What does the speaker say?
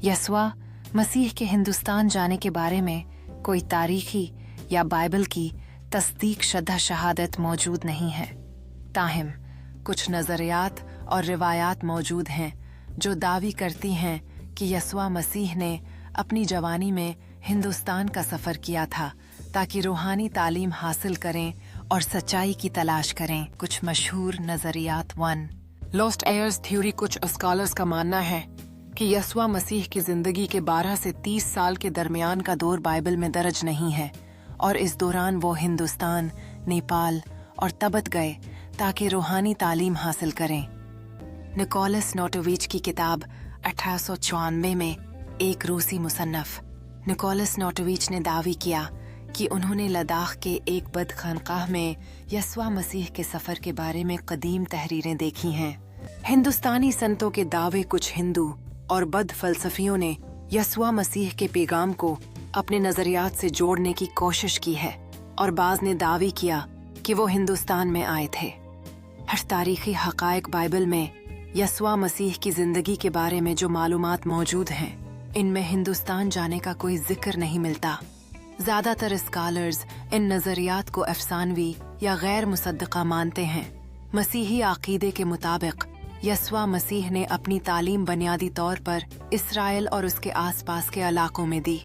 यसुआ मसीह के हिंदुस्तान जाने के बारे में कोई तारीखी या बाइबल की तस्दीक शुदा शहादत मौजूद नहीं है। ताहिम कुछ नज़रियात और रिवायात मौजूद हैं जो दावी करती हैं कि यसुआ मसीह ने अपनी जवानी में हिंदुस्तान का सफ़र किया था ताकि रूहानी तालीम हासिल करें और सच्चाई की तलाश करें। कुछ मशहूर नज़रियात 1 लॉस्ट एयर्स थ्योरी। कुछ स्कॉलर्स का मानना है कि यसुआ मसीह की ज़िंदगी के 12 से 30 साल के दरमियान का दौर बाइबल में दर्ज नहीं है और इस दौरान वो हिंदुस्तान, नेपाल और तिब्बत गए ताकि रूहानी तालीम हासिल करें। निकोलस नोटोविच की किताब 1894 में एक रूसी मुसन्नफ निकोलस नोटोविच ने दावी किया कि उन्होंने लद्दाख के एक बद खानकाह में यसुआ मसीह के सफ़र के बारे में कदीम तहरीरें देखी हैं। हिंदुस्तानी संतों के दावे कुछ हिंदू और बद फलसफियों ने यसुआ मसीह के पैगाम को अपने नज़रियात से जोड़ने की कोशिश की है और बाज़ ने दावी किया कि वो हिंदुस्तान में आए थे। हर तारीख़ी हक़ाइक़ बाइबल में यसुआ मसीह की ज़िंदगी के बारे में जो मालूमात मौजूद हैं, इनमें हिंदुस्तान जाने का कोई जिक्र नहीं मिलता। ज़्यादातर स्कॉलर्स इन नज़रियात को अफसानवी या गैर मुसद्दक़ा मानते हैं। मसीही अक़ीदे के मुताबिक यसुआ मसीह ने अपनी तालीम बुनियादी तौर पर इसराइल और उसके आसपास के इलाकों में दी।